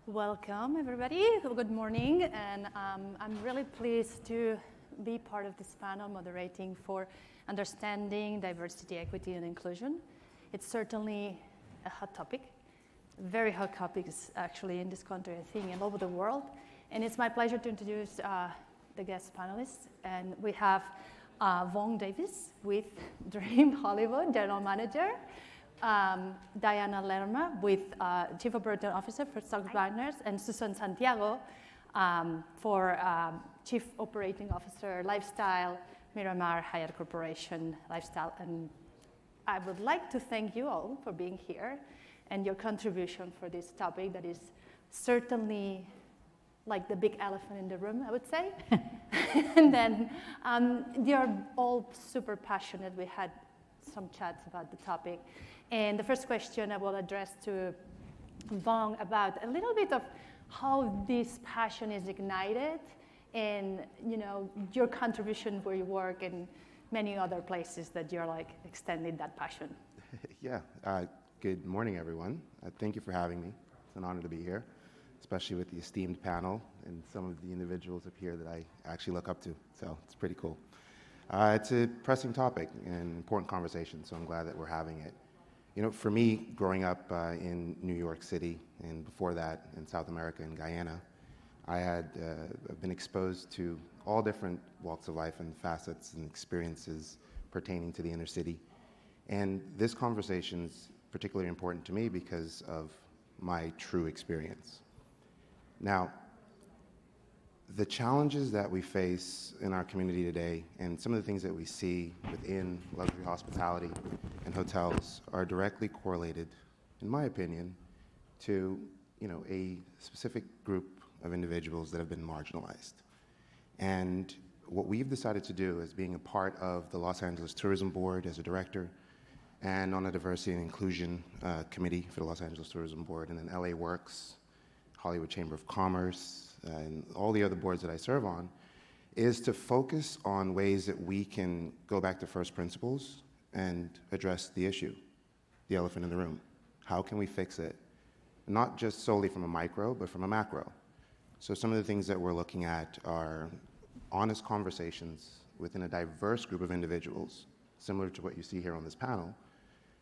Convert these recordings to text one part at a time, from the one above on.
Welcome, everybody. Good morning, and I'm really pleased to be part of this panel moderating for understanding diversity, equity, and inclusion. It's certainly a hot topic, very hot topics actually in this country, I think, and all over the world. And it's my pleasure to introduce the guest panelists. And we have Vaughn Davis with Dream Hollywood, General Manager. Diana Lerma with Chief Operating Officer for Stock Partners, and Susan Santiago for Chief Operating Officer, Lifestyle, Miramar Hyatt Corporation Lifestyle. And I would like to thank you all for being here and your contribution for this topic that is certainly like the big elephant in the room, I would say. And then you're all super passionate. We had some chats about the topic. And the first question I will address to Vaughn about a little bit of how this passion is ignited and, you know, your contribution where you work and many other places that you're like extending that passion. Yeah, good morning, everyone. Thank you for having me. It's an honor to be here, especially with the esteemed panel and some of the individuals up here that I actually look up to. So it's pretty cool. It's a pressing topic and important conversation, so I'm glad that we're having it. You know, for me, growing up in New York City, and before that in South America and Guyana, I had been exposed to all different walks of life and facets and experiences pertaining to the inner city. And this conversation's particularly important to me because of my true experience. Now, the challenges that we face in our community today and some of the things that we see within luxury hospitality and hotels are directly correlated, in my opinion, to, you know, a specific group of individuals that have been marginalized. And what we've decided to do as being a part of the Los Angeles Tourism Board as a director and on a diversity and inclusion committee for the Los Angeles Tourism Board, and then LA Works, Hollywood Chamber of Commerce, and all the other boards that I serve on, is to focus on ways that we can go back to first principles and address the issue, the elephant in the room. How can we fix it? Not just solely from a micro, but from a macro. So some of the things that we're looking at are honest conversations within a diverse group of individuals, similar to what you see here on this panel,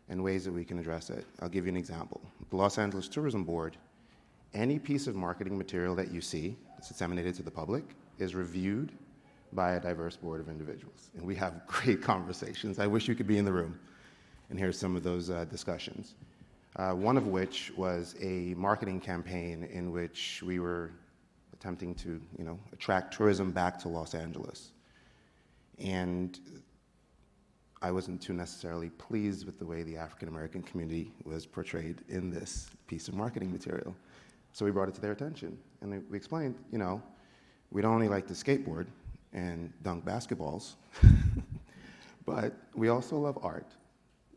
and ways that we can address it. I'll give you an example. The Los Angeles Tourism Board, any piece of marketing material that you see that's disseminated to the public is reviewed by a diverse board of individuals. And we have great conversations. I wish you could be in the room and hear some of those discussions. One of which was a marketing campaign in which we were attempting to, you know, attract tourism back to Los Angeles. And I wasn't too necessarily pleased with the way the African American community was portrayed in this piece of marketing material. So we brought it to their attention, and we explained, you know, we don't only like to skateboard and dunk basketballs, but we also love art,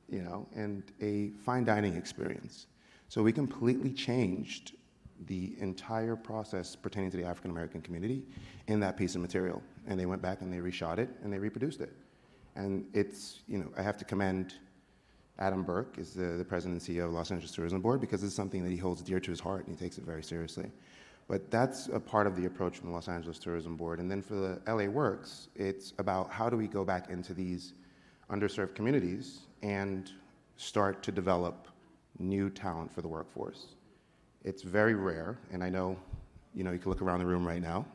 you know, and a fine dining experience. So we completely changed the entire process pertaining to the African American community in that piece of material. And they went back and they reshot it and they reproduced it. And it's, you know, I have to commend Adam Burke is the president and CEO of Los Angeles Tourism Board because it's something that he holds dear to his heart and he takes it very seriously. But that's a part of the approach from the Los Angeles Tourism Board. And then for the LA Works, it's about how do we go back into these underserved communities and start to develop new talent for the workforce. It's very rare, and I know, you know, you can look around the room right now.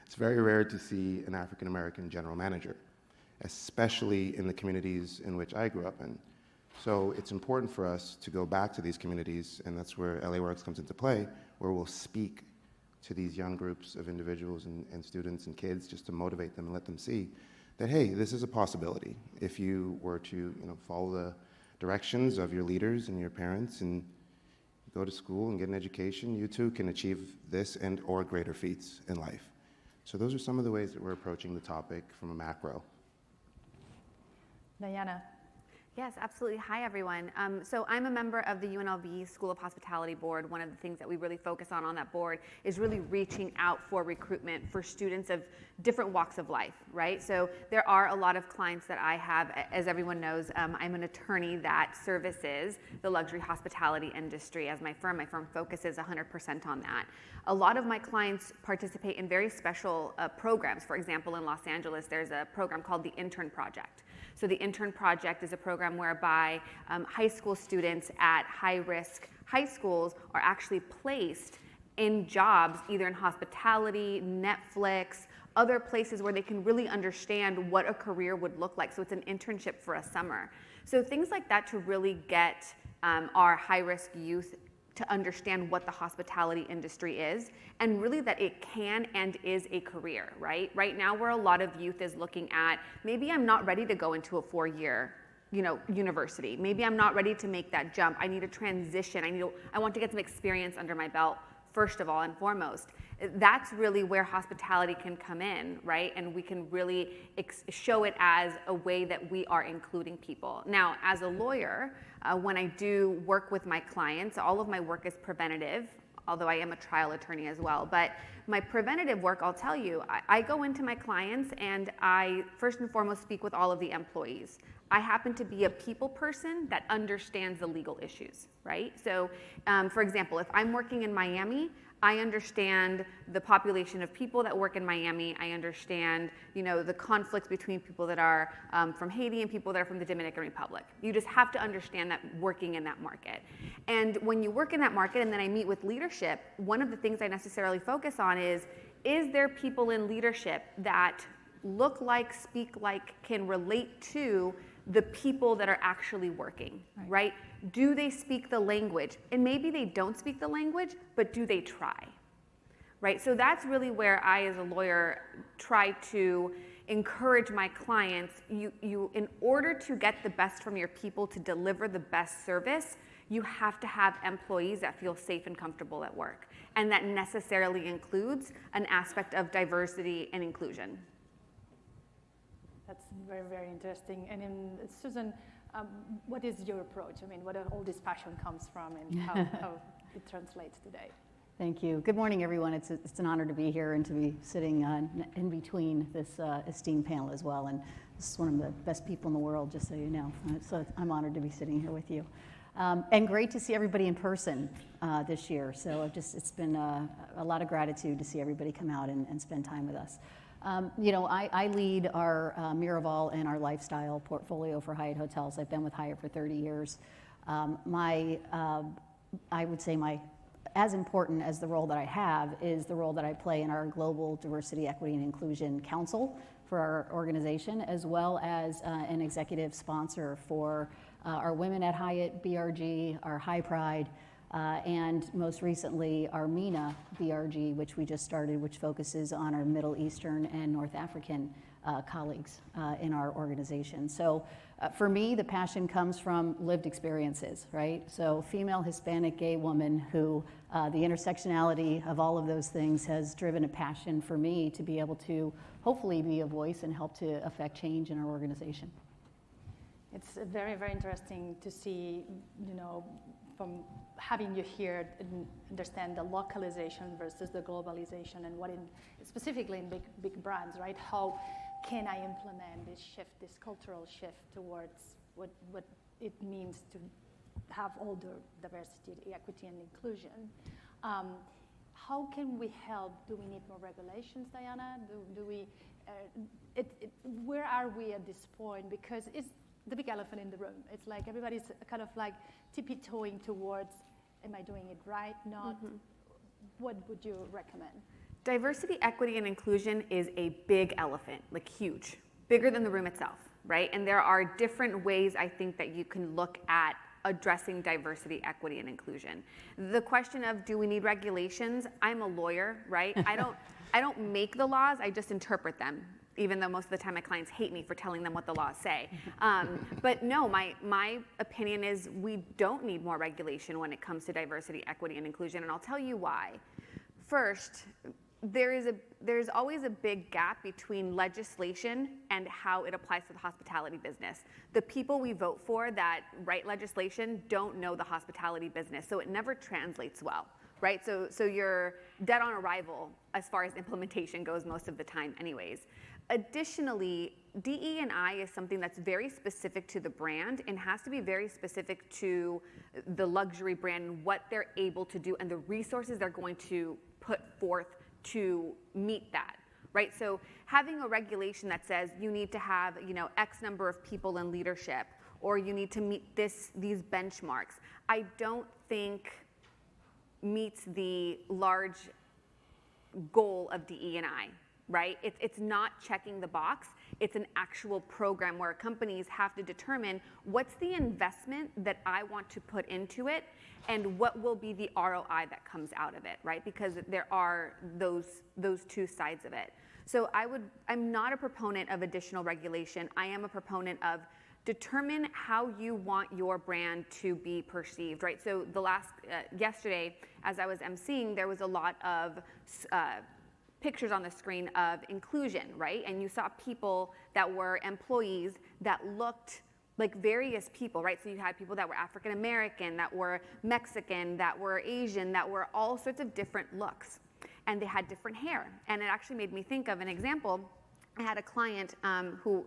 It's very rare to see an African American general manager, especially in the communities in which I grew up in. So it's important for us to go back to these communities, and that's where LA Works comes into play, where we'll speak to these young groups of individuals and students and kids just to motivate them and let them see that, hey, this is a possibility. If you were to, you know, follow the directions of your leaders and your parents and go to school and get an education, you too can achieve this and or greater feats in life. So those are some of the ways that we're approaching the topic from a macro. Diana. Yes, absolutely. Hi, everyone. So I'm a member of the UNLV School of Hospitality Board. One of the things that we really focus on that board is really reaching out for recruitment for students of different walks of life, right? So there are a lot of clients that I have. As everyone knows, I'm an attorney that services the luxury hospitality industry as my firm. My firm focuses 100% on that. A lot of my clients participate in very special programs. For example, in Los Angeles, there's a program called the Intern Project. So the Intern Project is a program whereby high school students at high-risk high schools are actually placed in jobs either in hospitality, Netflix, other places where they can really understand what a career would look like. So it's an internship for a summer. So things like that to really get our high-risk youth to understand what the hospitality industry is, and really that it can and is a career, right? Right now, where a lot of youth is looking at, maybe I'm not ready to go into a 4-year, university. Maybe I'm not ready to make that jump. I need a transition. I want to get some experience under my belt, first of all and foremost. That's really where hospitality can come in, right? And we can really show it as a way that we are including people. Now, as a lawyer, when I do work with my clients, all of my work is preventative, although I am a trial attorney as well. But my preventative work, I'll tell you, I go into my clients and I first and foremost speak with all of the employees. I happen to be a people person that understands the legal issues, right? So, for example, if I'm working in Miami, I understand the population of people that work in Miami. I understand, the conflicts between people that are from Haiti and people that are from the Dominican Republic. You just have to understand that working in that market. And when you work in that market and then I meet with leadership, one of the things I necessarily focus on is there people in leadership that look like, speak like, can relate to the people that are actually working, right? Do they speak the language? And maybe they don't speak the language, but do they try, right? So that's really where I, as a lawyer, try to encourage my clients. You, in order to get the best from your people to deliver the best service, you have to have employees that feel safe and comfortable at work. And that necessarily includes an aspect of diversity and inclusion. That's very, very interesting. And Susan, what is your approach? I mean, what all this passion comes from and how it translates today? Thank you. Good morning, everyone. It's an honor to be here and to be sitting in between this esteemed panel as well. And this is one of the best people in the world, just so you know. So I'm honored to be sitting here with you. And great to see everybody in person this year. So it's been a lot of gratitude to see everybody come out and spend time with us. I lead our Miraval and our lifestyle portfolio for Hyatt Hotels. I've been with Hyatt for 30 years. I would say as important as the role that I have is the role that I play in our Global Diversity, Equity, and Inclusion Council for our organization, as well as an executive sponsor for our Women at Hyatt BRG, our High Pride, and most recently our MENA BRG, which we just started, which focuses on our Middle Eastern and North African colleagues in our organization. So for me, the passion comes from lived experiences, right? So female, Hispanic, gay woman who the intersectionality of all of those things has driven a passion for me to be able to hopefully be a voice and help to affect change in our organization. It's very, very interesting to see, from having you here and understand the localization versus the globalization and what specifically in big brands, right? How can I implement this shift, this cultural shift towards what it means to have all the diversity, equity, and inclusion? How can we help? Do we need more regulations, Diana? Where are we at this point? Because it's the big elephant in the room. It's like everybody's kind of like tippy-toeing towards, am I doing it right, not? Mm-hmm. What would you recommend? Diversity, equity, and inclusion is a big elephant, like huge, bigger than the room itself, right? And there are different ways, I think, that you can look at addressing diversity, equity, and inclusion. The question of, do we need regulations? I'm a lawyer, right? I don't make the laws, I just interpret them, even though most of the time my clients hate me for telling them what the laws say. But no, my opinion is we don't need more regulation when it comes to diversity, equity, and inclusion, and I'll tell you why. First, there's always a big gap between legislation and how it applies to the hospitality business. The people we vote for that write legislation don't know the hospitality business, so it never translates well, right? So you're dead on arrival as far as implementation goes most of the time anyways. Additionally, DE&I is something that's very specific to the brand and has to be very specific to the luxury brand and what they're able to do and the resources they're going to put forth to meet that, right? So having a regulation that says you need to have, X number of people in leadership, or you need to meet these benchmarks, I don't think meets the large goal of DE&I, right? It's not checking the box. It's an actual program where companies have to determine what's the investment that I want to put into it and what will be the ROI that comes out of it, right? Because there are those two sides of it. So I'm not a proponent of additional regulation. I am a proponent of determine how you want your brand to be perceived, right? So yesterday, as I was emceeing, there was a lot of pictures on the screen of inclusion, right? And you saw people that were employees that looked like various people, right? So you had people that were African American, that were Mexican, that were Asian, that were all sorts of different looks. And they had different hair. And it actually made me think of an example. I had a client who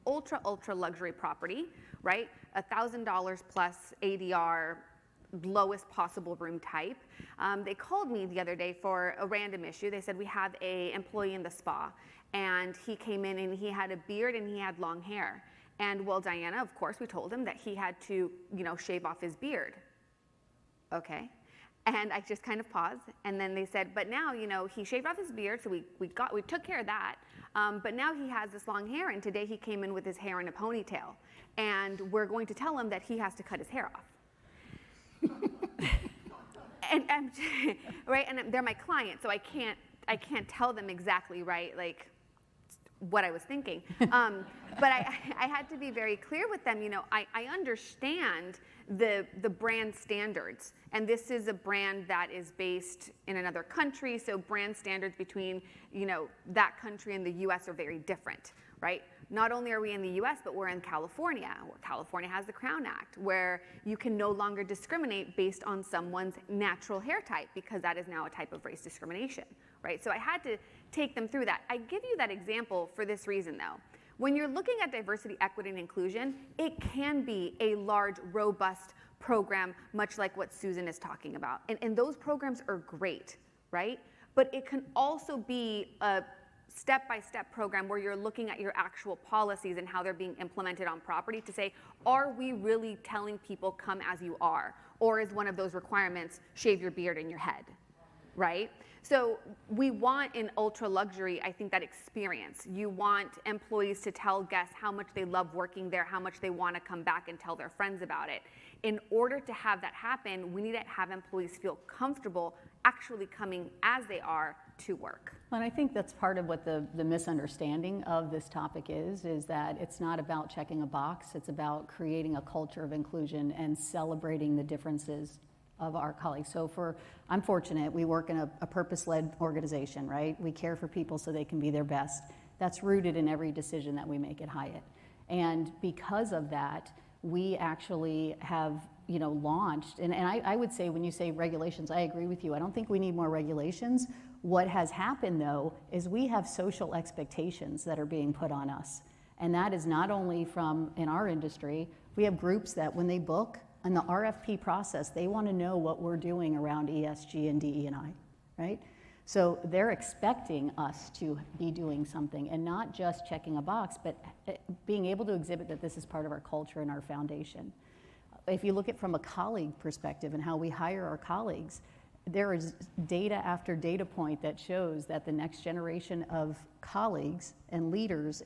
ultra luxury property, right? $1,000 plus ADR, lowest possible room type. They called me the other day for a random issue. They said, we have an employee in the spa, and he came in and he had a beard and he had long hair. And well, Diana, of course, we told him that he had to, shave off his beard. Okay. And I just kind of paused, and then they said, but now, he shaved off his beard, so we took care of that. But now he has this long hair, and today he came in with his hair in a ponytail, and we're going to tell him that he has to cut his hair off. and right, and they're my client, so I can't tell them exactly, right, like what I was thinking. But I had to be very clear with them. I understand the brand standards, and this is a brand that is based in another country, so brand standards between that country and the U.S. are very different, right? Not only are we in the U.S., but we're in California, where California has the Crown Act, where you can no longer discriminate based on someone's natural hair type, because that is now a type of race discrimination, right? So I had to take them through that. I give you that example for this reason, though. When you're looking at diversity, equity, and inclusion, it can be a large, robust program, much like what Susan is talking about. And those programs are great, right? But it can also be a step-by-step program where you're looking at your actual policies and how they're being implemented on property to say, are we really telling people come as you are? Or is one of those requirements shave your beard and your head, right? So we want in ultra luxury, I think, that experience. You want employees to tell guests how much they love working there, how much they want to come back and tell their friends about it. In order to have that happen, we need to have employees feel comfortable actually coming as they are to work. And I think that's part of what the misunderstanding of this topic is that it's not about checking a box, it's about creating a culture of inclusion and celebrating the differences of our colleagues. So I'm fortunate, we work in a purpose-led organization, right? We care for people so they can be their best. That's rooted in every decision that we make at Hyatt. And because of that, we actually have launched, and I would say when you say regulations, I agree with you. I don't think we need more regulations. What has happened, though, is we have social expectations that are being put on us. And that is not only from in our industry, we have groups that when they book in the RFP process, they want to know what we're doing around ESG and DE&I, right? So they're expecting us to be doing something and not just checking a box, but being able to exhibit that this is part of our culture and our foundation. If you look at from a colleague perspective and how we hire our colleagues, there is data after data point that shows that the next generation of colleagues and leaders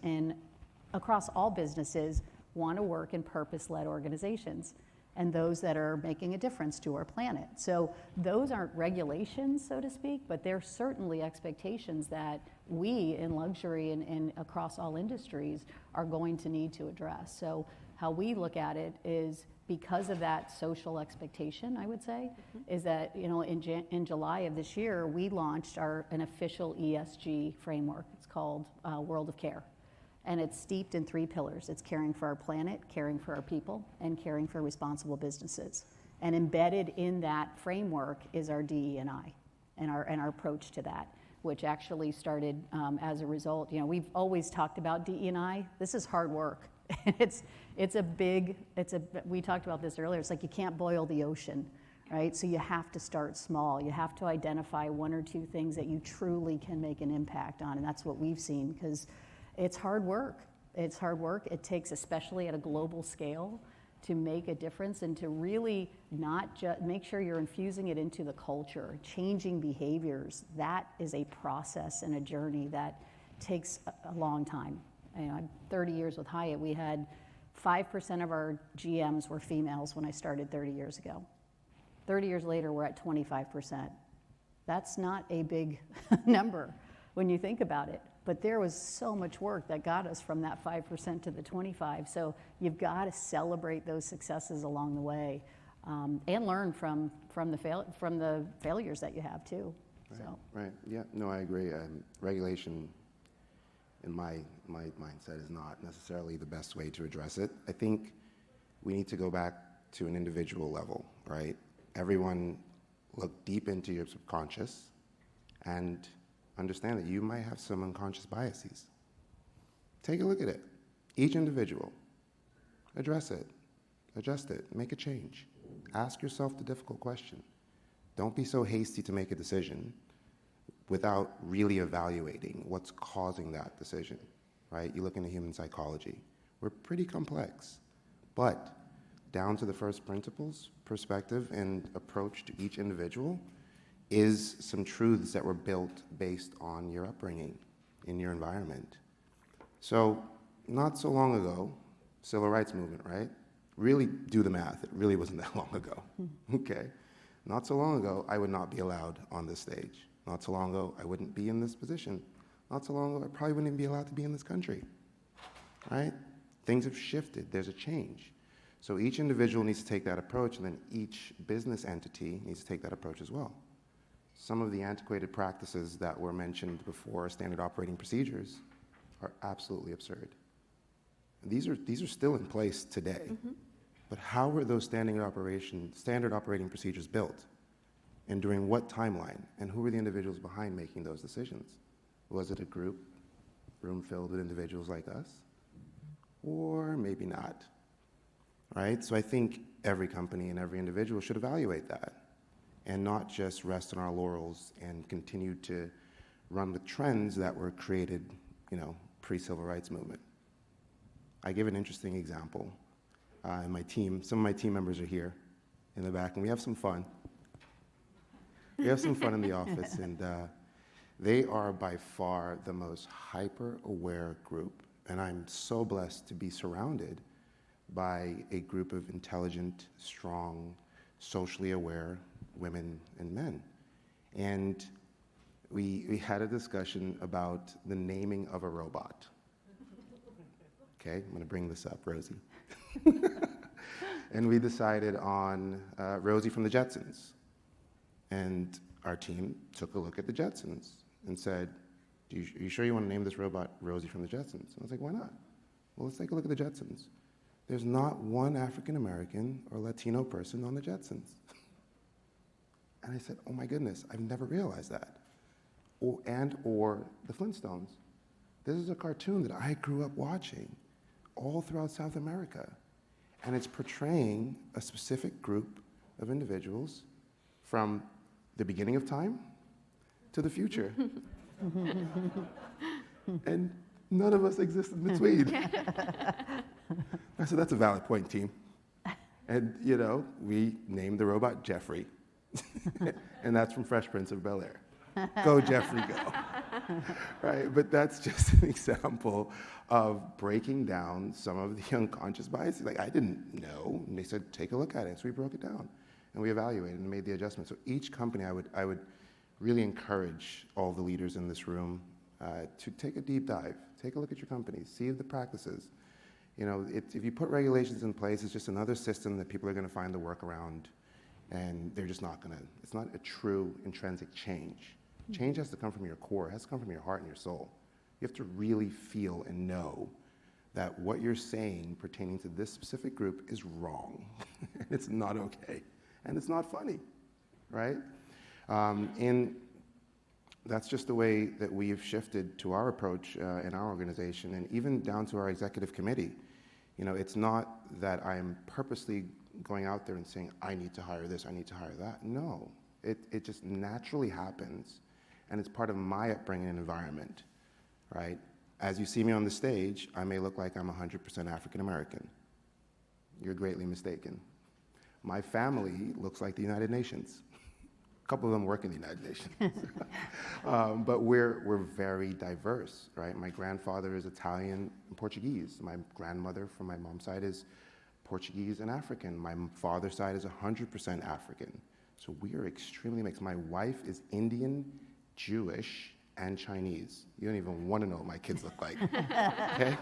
across all businesses want to work in purpose-led organizations. and those that are making a difference to our planet. So those aren't regulations, so to speak, but they're certainly expectations that we in luxury and across all industries are going to need to address. So how we look at it is, because of that social expectation, I would say, is that, you know, in July of this year, we launched an official ESG framework. It's called World of Care. And it's steeped in 3 pillars. It's caring for our planet, caring for our people, and caring for responsible businesses. And embedded in that framework is our DE&I and our approach to that, which actually started as a result. You know, we've always talked about DE&I. This is hard work. We talked about this earlier. It's like you can't boil the ocean, right? So you have to start small. You have to identify 1 or 2 things that you truly can make an impact on. And that's what we've seen, because it's hard work. It's hard work. It takes, especially at a global scale, to make a difference and to really not just make sure you're infusing it into the culture, changing behaviors. That is a process and a journey that takes a long time. You know, I'm 30 years with Hyatt. We had 5% of our GMs were females when I started 30 years ago. 30 years later, we're at 25%. That's not a big number when you think about it. But there was so much work that got us from that 5% to the 25%. So you've got to celebrate those successes along the way, and learn from the failures that you have too. Right. So. Right. Yeah. No, I agree. Regulation, in my mindset, is not necessarily the best way to address it. I think we need to go back to an individual level, right? Everyone look deep into your subconscious and understand that you might have some unconscious biases. Take a look at it. Each individual. Address it. Adjust it. Make a change. Ask yourself the difficult question. Don't be so hasty to make a decision without really evaluating what's causing that decision, right? You look into human psychology. We're pretty complex, but down to the first principles, perspective, and approach to each individual is some truths that were built based on your upbringing in your environment. So not so long ago, civil rights movement, right? Really do the math. It really wasn't that long ago, okay? Not so long ago, I would not be allowed on this stage. Not so long ago, I wouldn't be in this position. Not so long ago, I probably wouldn't even be allowed to be in this country, right? Things have shifted. There's a change. So each individual needs to take that approach, and then each business entity needs to take that approach as well. Some of the antiquated practices that were mentioned before, standard operating procedures, are absolutely absurd. And these are still in place today. But how were those standard operating procedures built? And during what timeline? And who were the individuals behind making those decisions? Was it a room filled with individuals like us? Or maybe not, right? So I think every company and every individual should evaluate that and not just rest on our laurels and continue to run with trends that were created, you know, pre-civil rights movement. I give an interesting example. In my team, some of my team members are here in the back, and we have some fun. We have some fun in the office, and they are by far the most hyper-aware group, and I'm so blessed to be surrounded by a group of intelligent, strong, socially aware women and men. And we had a discussion about the naming of a robot. Okay, I'm gonna bring this up, Rosie. And we decided on Rosie from the Jetsons. And our team took a look at the Jetsons and said, are you sure you want to name this robot Rosie from the Jetsons? And I was like, why not? Well, let's take a look at the Jetsons. There's not one African American or Latino person on the Jetsons. And I said, oh my goodness, I've never realized that. Or the Flintstones. This is a cartoon that I grew up watching all throughout South America. And it's portraying a specific group of individuals from the beginning of time to the future. And none of us exist in between. I said, that's a valid point, team. And, you know, we named the robot Jeffrey. And that's from Fresh Prince of Bel-Air. Go, Jeffrey, go. right? But that's just an example of breaking down some of the unconscious biases. Like, I didn't know, and they said, take a look at it. So we broke it down, and we evaluated and made the adjustments. So each company, I would really encourage all the leaders in this room to take a deep dive, take a look at your company, see the practices. You know, if you put regulations in place, it's just another system that people are going to find the workaround, and they're just not going to, it's not a true intrinsic change. Change has to come from your core, it has to come from your heart and your soul. You have to really feel and know that what you're saying pertaining to this specific group is wrong, and it's not okay, and it's not funny, right? And that's just the way that we've shifted to our approach in our organization, and even down to our executive committee. You know, it's not that I'm purposely going out there and saying, I need to hire this, I need to hire that. No, it just naturally happens, and it's part of my upbringing and environment, right? As you see me on the stage, I may look like I'm 100% African American. You're greatly mistaken. My family looks like the United Nations. A couple of them work in the United Nations. But we're very diverse, right? My grandfather is Italian and Portuguese. My grandmother from my mom's side is Portuguese and African. My father's side is 100% African. So we are extremely mixed. My wife is Indian, Jewish, and Chinese. You don't even want to know what my kids look like, okay?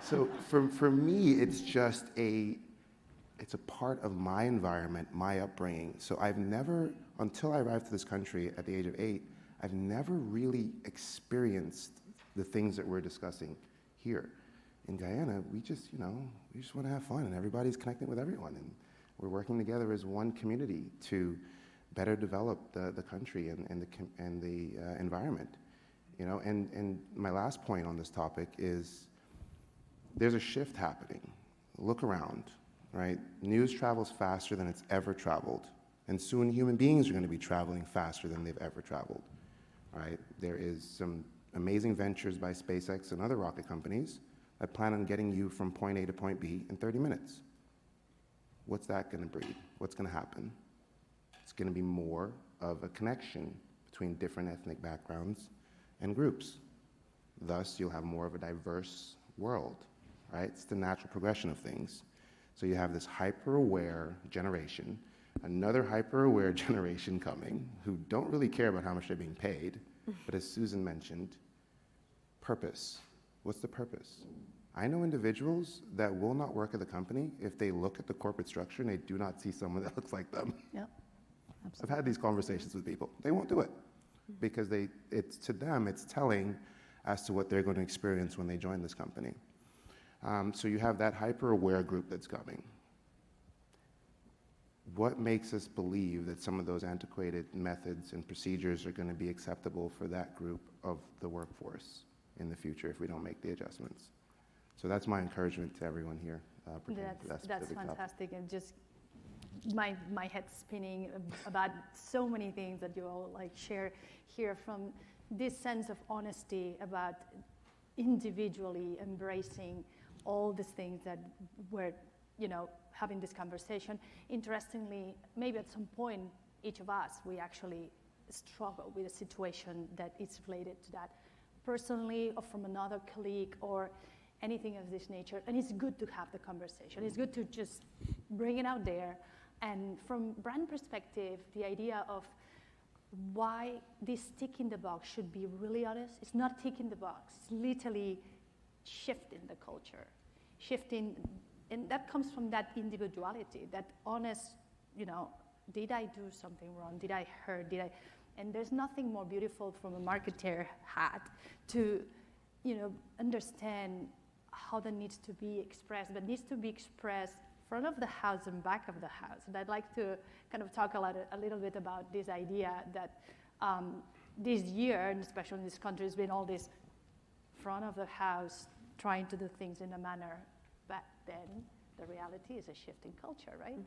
So for me, it's just it's a part of my environment, my upbringing. So I've never, until I arrived to this country at the age of 8, I've never really experienced the things that we're discussing here. In Guyana, we just want to have fun, and everybody's connecting with everyone, and we're working together as one community to better develop the country and the environment. You know, and my last point on this topic is there's a shift happening. Look around, right? News travels faster than it's ever traveled, and soon human beings are going to be traveling faster than they've ever traveled, right? There is some amazing ventures by SpaceX and other rocket companies that plan on getting you from point A to point B in 30 minutes. What's that going to breed? What's going to happen? It's going to be more of a connection between different ethnic backgrounds and groups. Thus, you'll have more of a diverse world, right? It's the natural progression of things. So you have this hyper-aware generation, another hyper-aware generation coming who don't really care about how much they're being paid, but as Susan mentioned, purpose. What's the purpose? I know individuals that will not work at the company if they look at the corporate structure and they do not see someone that looks like them. Yep. I've had these conversations with people. They won't do it because to them, it's telling as to what they're going to experience when they join this company. So you have that hyper-aware group that's coming. What makes us believe that some of those antiquated methods and procedures are going to be acceptable for that group of the workforce in the future if we don't make the adjustments? So that's my encouragement to everyone here. That's fantastic, and just my head spinning about so many things that you all share here, from this sense of honesty about individually embracing all these things that we're having this conversation. Interestingly, maybe at some point each of us, we actually struggle with a situation that is related to that personally or from another colleague or anything of this nature. And it's good to have the conversation. It's good to just bring it out there. And from brand perspective, the idea of why this tick in the box should be really honest, it's not tick in the box, it's literally shifting the culture, and that comes from that individuality, that honest, did I do something wrong? Did I hurt? And there's nothing more beautiful from a marketer hat to, understand how that needs to be expressed, but needs to be expressed front of the house and back of the house. And I'd like to kind of talk a little bit about this idea that this year, and especially in this country, has been all this front of the house trying to do things in a manner, but then the reality is a shift in culture, right?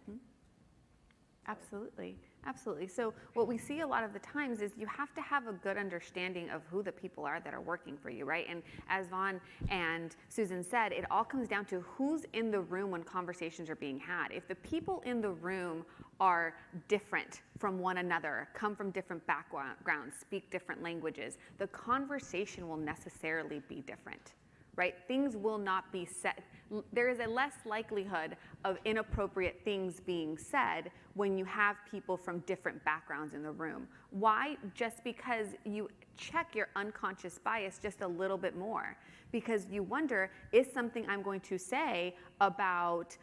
Absolutely, absolutely. So what we see a lot of the times is you have to have a good understanding of who the people are that are working for you, right? And as Vaughn and Susan said, it all comes down to who's in the room when conversations are being had. If the people in the room are different from one another, come from different backgrounds, speak different languages, the conversation will necessarily be different. Right? Things will not be said. There is a less likelihood of inappropriate things being said when you have people from different backgrounds in the room. Why? Just because you check your unconscious bias just a little bit more. Because you wonder, is something I'm going to say about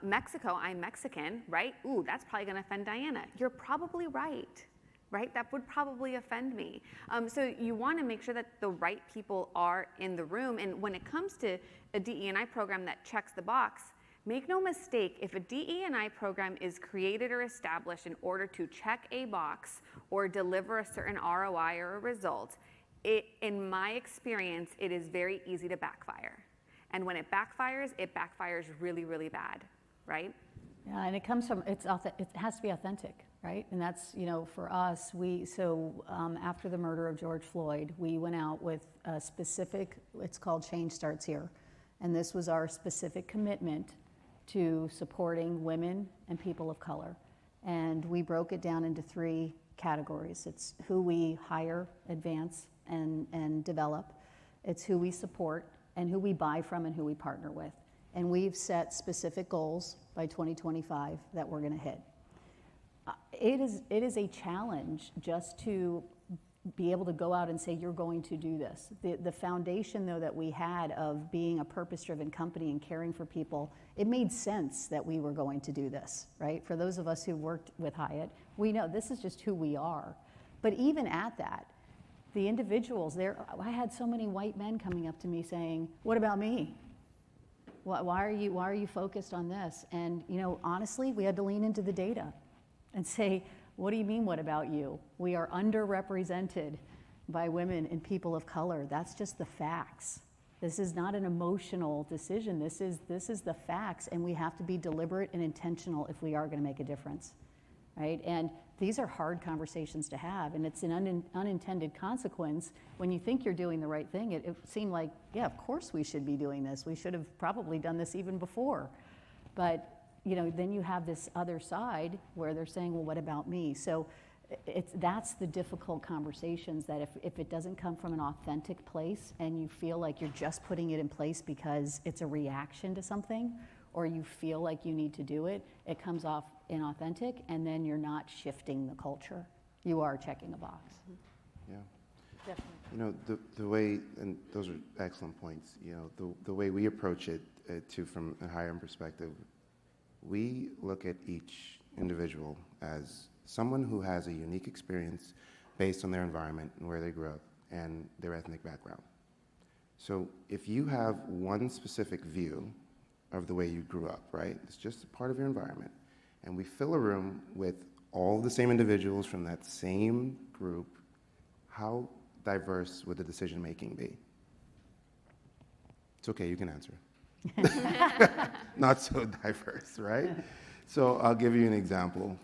Mexico, I'm Mexican, right? Ooh, that's probably going to offend Diana. You're probably right. Right? That would probably offend me. So you want to make sure that the right people are in the room. And when it comes to a DE&I program that checks the box, make no mistake, if a DE&I program is created or established in order to check a box or deliver a certain ROI or a result, in my experience, it is very easy to backfire. And when it backfires really, really bad, right? Yeah, and it has to be authentic, right? And that's, for us, after the murder of George Floyd, we went out with a specific, it's called Change Starts Here. And this was our specific commitment to supporting women and people of color. And we broke it down into 3 categories. It's who we hire, advance, and develop. It's who we support, and who we buy from, and who we partner with. And we've set specific goals by 2025 that we're going to hit. It is a challenge just to be able to go out and say you're going to do this. The foundation, though, that we had of being a purpose-driven company and caring for people, it made sense that we were going to do this, right? For those of us who worked with Hyatt, we know this is just who we are. But even at that, the individuals there, I had so many white men coming up to me saying, "What about me? Why are you focused on this?" And honestly, we had to lean into the data and say, what do you mean, what about you? We are underrepresented by women and people of color. That's just the facts. This is not an emotional decision. This is the facts, and we have to be deliberate and intentional if we are going to make a difference, right? And these are hard conversations to have, and it's an unintended consequence. When you think you're doing the right thing, it seemed like, yeah, of course we should be doing this. We should have probably done this even before. But then you have this other side where they're saying, well, what about me? So that's the difficult conversations, that if it doesn't come from an authentic place and you feel like you're just putting it in place because it's a reaction to something, or you feel like you need to do it, it comes off inauthentic, and then you're not shifting the culture. You are checking a box. Yeah. Definitely. The way, and those are excellent points, the way we approach it too, from a higher-end perspective, we look at each individual as someone who has a unique experience based on their environment and where they grew up and their ethnic background. So if you have one specific view of the way you grew up, right? It's just a part of your environment. And we fill a room with all the same individuals from that same group. How diverse would the decision-making be? It's okay, you can answer. Not so diverse, right? So I'll give you an example.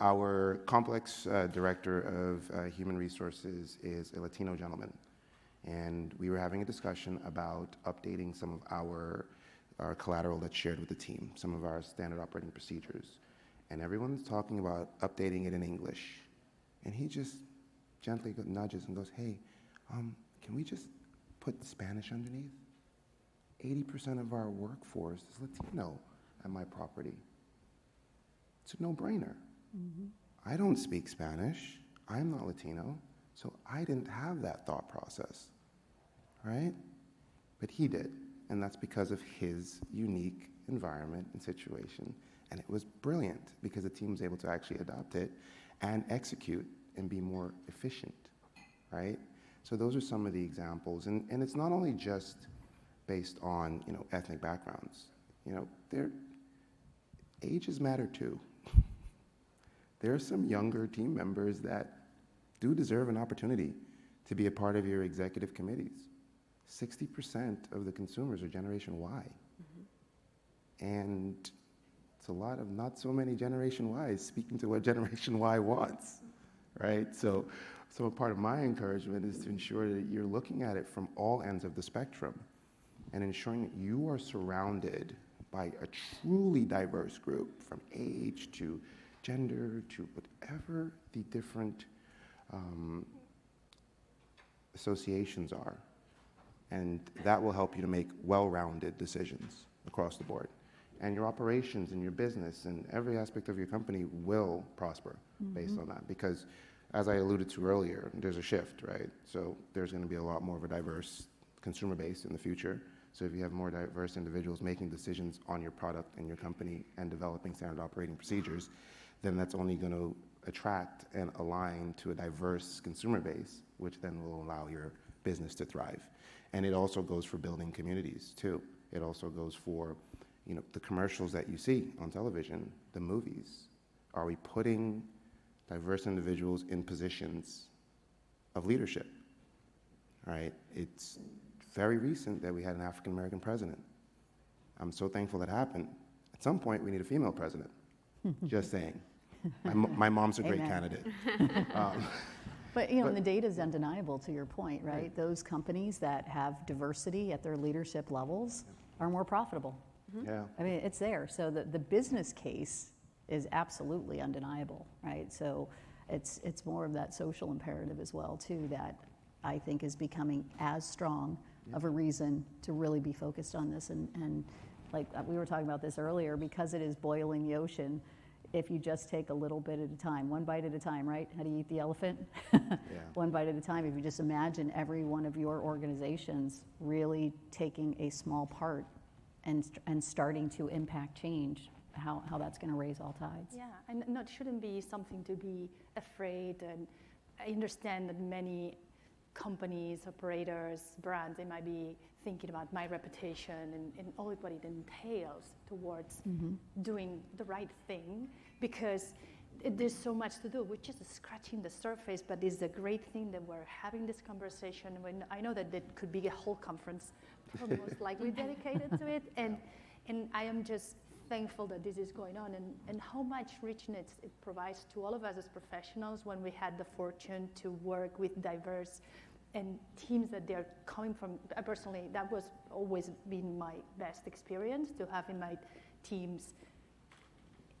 Our complex director of human resources is a Latino gentleman. And we were having a discussion about updating some of our collateral that's shared with the team, some of our standard operating procedures. And everyone's talking about updating it in English. And he just gently nudges and goes, hey, can we just put Spanish underneath? 80% of our workforce is Latino at my property. It's a no-brainer. Mm-hmm. I don't speak Spanish. I'm not Latino. So I didn't have that thought process, right? But he did. And that's because of his unique environment and situation. And it was brilliant because the team was able to actually adopt it and execute and be more efficient, right? So those are some of the examples. And it's not only just based on, ethnic backgrounds. Their ages matter too. There are some younger team members that do deserve an opportunity to be a part of your executive committees. 60% of the consumers are Generation Y. Mm-hmm. And it's a lot of not so many Generation Ys speaking to what Generation Y wants, right? So a part of my encouragement is to ensure that you're looking at it from all ends of the spectrum and ensuring that you are surrounded by a truly diverse group, from age to gender to whatever the different associations are. And that will help you to make well-rounded decisions across the board. And your operations and your business and every aspect of your company will prosper based on that. Because as I alluded to earlier, there's a shift, right? So there's going to be a lot more of a diverse consumer base in the future. So if you have more diverse individuals making decisions on your product and your company and developing standard operating procedures, then that's only going to attract and align to a diverse consumer base, which then will allow your business to thrive. And it also goes for building communities too. It also goes for, you know, the commercials that you see on television, the movies. Are we putting diverse individuals in positions of leadership? Right? It's very recent that we had an African American president. I'm so thankful that happened. At some point, we need a female president. Just saying. My mom's a great Amen. candidate. But, you know, and the data is undeniable to your point, right? Those companies that have diversity at their leadership levels are more profitable. Yeah. I mean, it's there. So the business case is absolutely undeniable, right? So it's more of that social imperative as well, too, that I think is becoming as strong of a reason to really be focused on this. And like we were talking about this earlier, because it is boiling the ocean, if you just take a little bit at a time, one bite at a time, right? How do you eat the elephant? One bite at a time. If you just imagine every one of your organizations really taking a small part and starting to impact change, how that's going to raise all tides. Yeah, and no, it shouldn't be something to be afraid. And I understand that many companies, operators, brands, they might be thinking about my reputation and all what it entails towards doing the right thing, because there's so much to do. We're just scratching the surface, but it's a great thing that we're having this conversation. When I know that there could be a whole conference most likely dedicated to it, and I am just thankful that this is going on, and how much richness it provides to all of us as professionals when we had the fortune to work with diverse and teams that they're coming from. Personally, that was always been my best experience, to have in my teams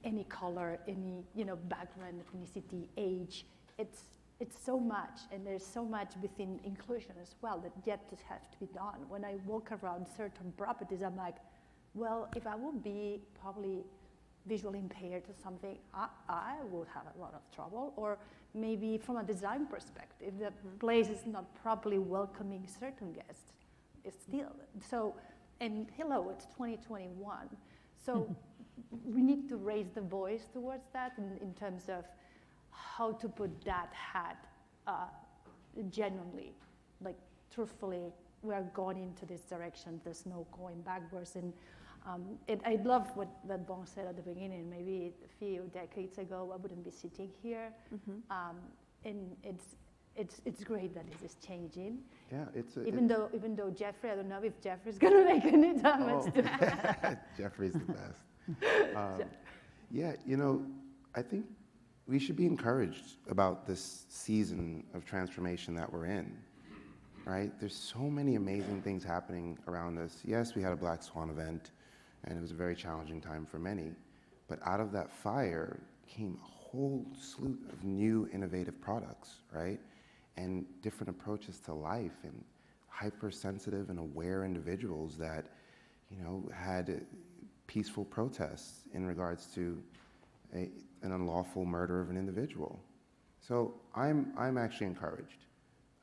any color, any background, ethnicity, age. It's so much, and there's so much within inclusion as well that yet to have to be done. When I walk around certain properties, I'm like, well, if I would be probably visually impaired or something, I would have a lot of trouble. Or maybe from a design perspective, the place is not properly welcoming certain guests. It's still so. And hello, it's 2021. So we need to raise the voice towards that in terms of how to put that hat genuinely, like truthfully. We are going into this direction. There's no going backwards. And I love what Bong said at the beginning. Maybe a few decades ago, I wouldn't be sitting here. And it's great that this is changing. Yeah, even though Jeffrey, I don't know if Jeffrey's gonna make any damage to that. Jeffrey's the best. Yeah, I think we should be encouraged about this season of transformation that we're in. Right? There's so many amazing things happening around us. Yes, we had a Black Swan event, and it was a very challenging time for many. But out of that fire came a whole slew of new innovative products, right? And different approaches to life, and hypersensitive and aware individuals that, had peaceful protests in regards to an unlawful murder of an individual. So I'm actually encouraged.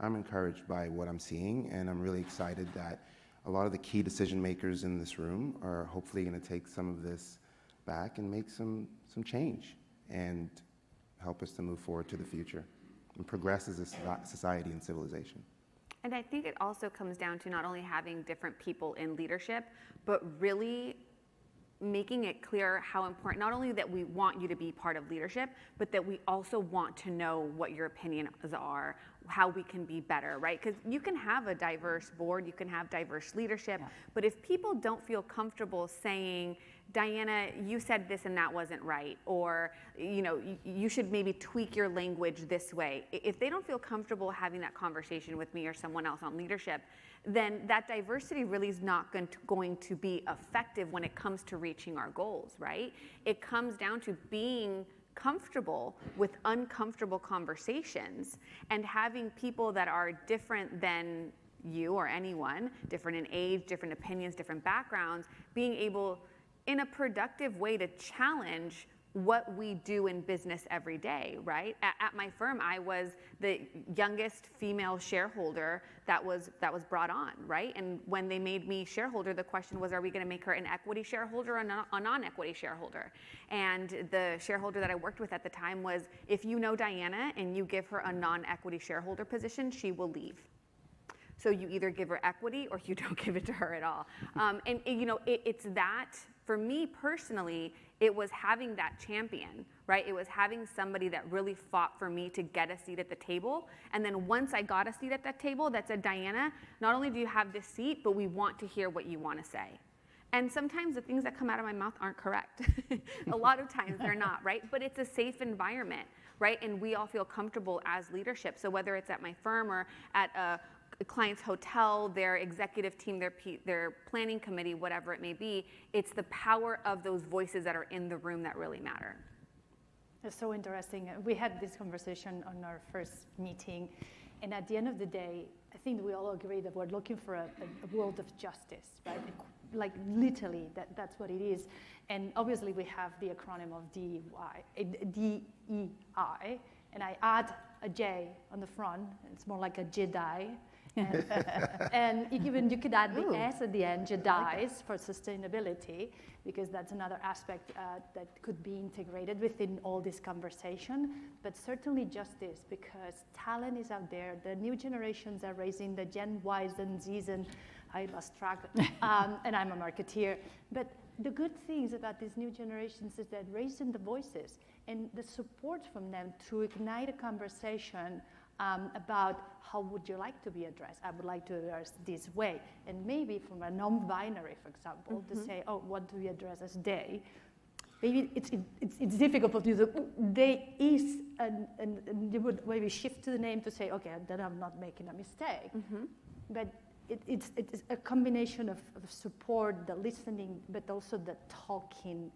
I'm encouraged by what I'm seeing, and I'm really excited that a lot of the key decision makers in this room are hopefully going to take some of this back and make some change and help us to move forward to the future and progress as a society and civilization. And I think it also comes down to not only having different people in leadership, but really making it clear how important, not only that we want you to be part of leadership, but that we also want to know what your opinions are, how we can be better, right? Because you can have a diverse board, you can have diverse leadership, but if people don't feel comfortable saying, Diana, you said this and that wasn't right, or you should maybe tweak your language this way. If they don't feel comfortable having that conversation with me or someone else on leadership, then that diversity really is not going to be effective when it comes to reaching our goals, right? It comes down to being comfortable with uncomfortable conversations and having people that are different than you or anyone, different in age, different opinions, different backgrounds, being able in a productive way to challenge what we do in business every day, right? At my firm, I was the youngest female shareholder that was brought on, right? And when they made me shareholder, the question was, are we going to make her an equity shareholder or a non-equity shareholder? And the shareholder that I worked with at the time was, if you know Diana and you give her a non-equity shareholder position, she will leave. So you either give her equity or you don't give it to her at all. It's that, for me personally, it was having that champion, right? It was having somebody that really fought for me to get a seat at the table. And then once I got a seat at that table that said, Diana, not only do you have this seat, but we want to hear what you want to say. And sometimes the things that come out of my mouth aren't correct. A lot of times they're not, right? But it's a safe environment, right? And we all feel comfortable as leadership. So whether it's at my firm or at a client's hotel, their executive team, their planning committee, whatever it may be, it's the power of those voices that are in the room that really matter. It's so interesting. We had this conversation on our first meeting, and at the end of the day, I think we all agree that we're looking for a world of justice, right? Like literally, that's what it is. And obviously we have the acronym of DEI, and I add a J on the front. It's more like a Jedi. And even you could add the S at the end, Jedis, for sustainability, because that's another aspect that could be integrated within all this conversation. But certainly justice, because talent is out there. The new generations are raising the Gen Ys and Zs, and I lost track, and I'm a marketeer. But the good things about these new generations is that raising the voices and the support from them to ignite a conversation about how would you like to be addressed? I would like to address this way. And maybe from a non-binary, for example, to say, oh, what do we address as they? Maybe it's difficult for you to, they is, and you would maybe shift to the name to say, okay, then I'm not making a mistake. But it's a combination of support, the listening, but also the talking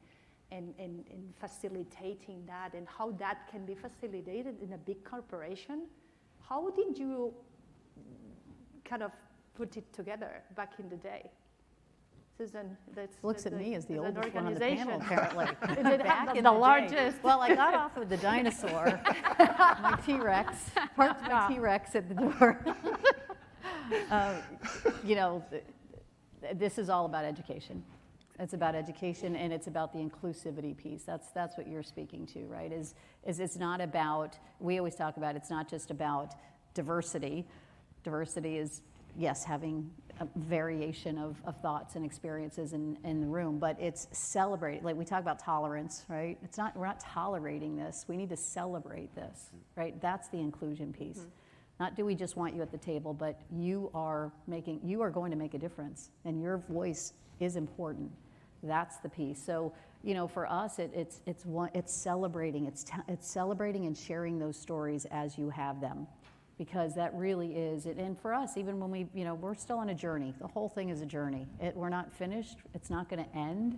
and facilitating that, and how that can be facilitated in a big corporation. How did you kind of put it together back in the day? Susan, looks at me as the oldest one on the panel, apparently. Did it have the largest? Well, I got off with the dinosaur, my T-Rex, parked my T-Rex at the door. This is all about education. It's about education, and it's about the inclusivity piece. That's what you're speaking to, right? Is it's not about, we always talk about, it's not just about diversity. Diversity is, yes, having a variation of thoughts and experiences in the room, but it's celebrate. Like we talk about tolerance, right? We're not tolerating this. We need to celebrate this, right? That's the inclusion piece. Not do we just want you at the table, but you are going to make a difference, and your voice is important. That's the piece. So, for us, it's celebrating. It's celebrating and sharing those stories as you have them, because that really is it. And for us, even when we're still on a journey. The whole thing is a journey. We're not finished. It's not going to end.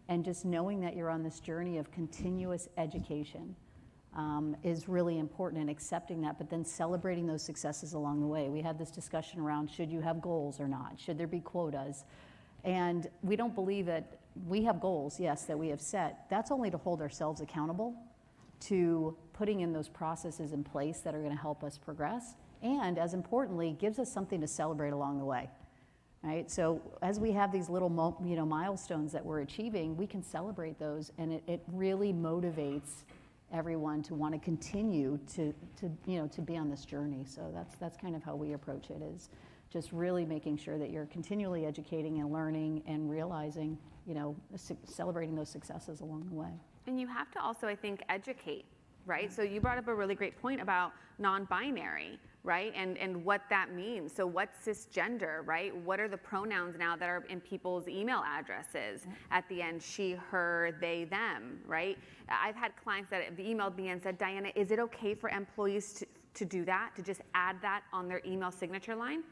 And just knowing that you're on this journey of continuous education is really important, and accepting that, but then celebrating those successes along the way. We had this discussion around, should you have goals or not? Should there be quotas? And we don't believe that we have goals, yes, that we have set. That's only to hold ourselves accountable to putting in those processes in place that are going to help us progress, and as importantly, gives us something to celebrate along the way, right? So as we have these little milestones that we're achieving, we can celebrate those, and it really motivates everyone to want to continue to be on this journey. So that's kind of how we approach it, is just really making sure that you're continually educating and learning and realizing, celebrating those successes along the way. And you have to also, I think, educate, right? So you brought up a really great point about non-binary, right? And what that means. So what's cisgender, right? What are the pronouns now that are in people's email addresses at the end? She, her, they, them, right? I've had clients that have emailed me and said, Diana, is it okay for employees to do that, to just add that on their email signature line?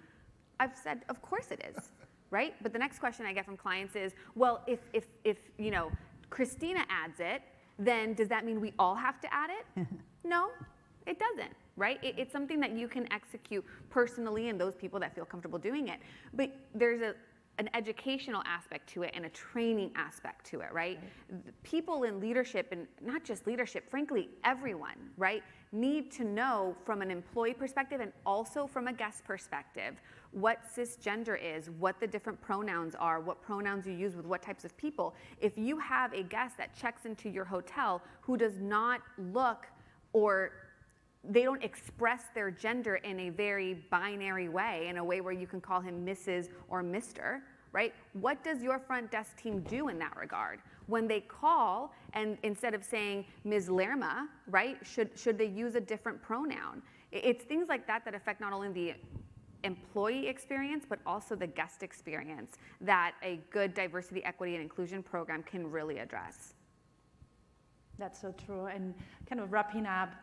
I've said, of course it is, right? But the next question I get from clients is, well, if Christina adds it, then does that mean we all have to add it? No, it doesn't, right? It's something that you can execute personally and those people that feel comfortable doing it. But there's an educational aspect to it and a training aspect to it, right? People in leadership, and not just leadership, frankly, everyone, right, need to know from an employee perspective and also from a guest perspective what cisgender is, what the different pronouns are, what pronouns you use with what types of people. If you have a guest that checks into your hotel who does not look or they don't express their gender in a very binary way, in a way where you can call him Mrs. or Mr., right? What does your front desk team do in that regard? When they call, and instead of saying Ms. Lerma, right, should they use a different pronoun? It's things like that that affect not only the employee experience, but also the guest experience that a good diversity, equity, and inclusion program can really address. That's so true. And kind of wrapping up,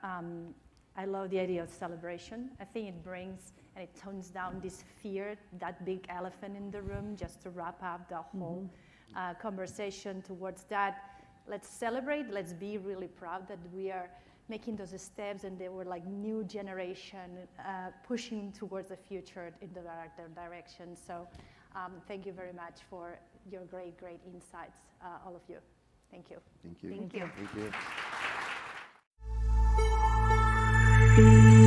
I love the idea of celebration. I think it brings and it tones down this fear, that big elephant in the room, just to wrap up the whole conversation towards that. Let's celebrate, let's be really proud that we are making those steps and they were like new generation pushing towards the future in the right direction. So thank you very much for your great, great insights, all of you. Thank you. Thank you. Thank you. Thank you.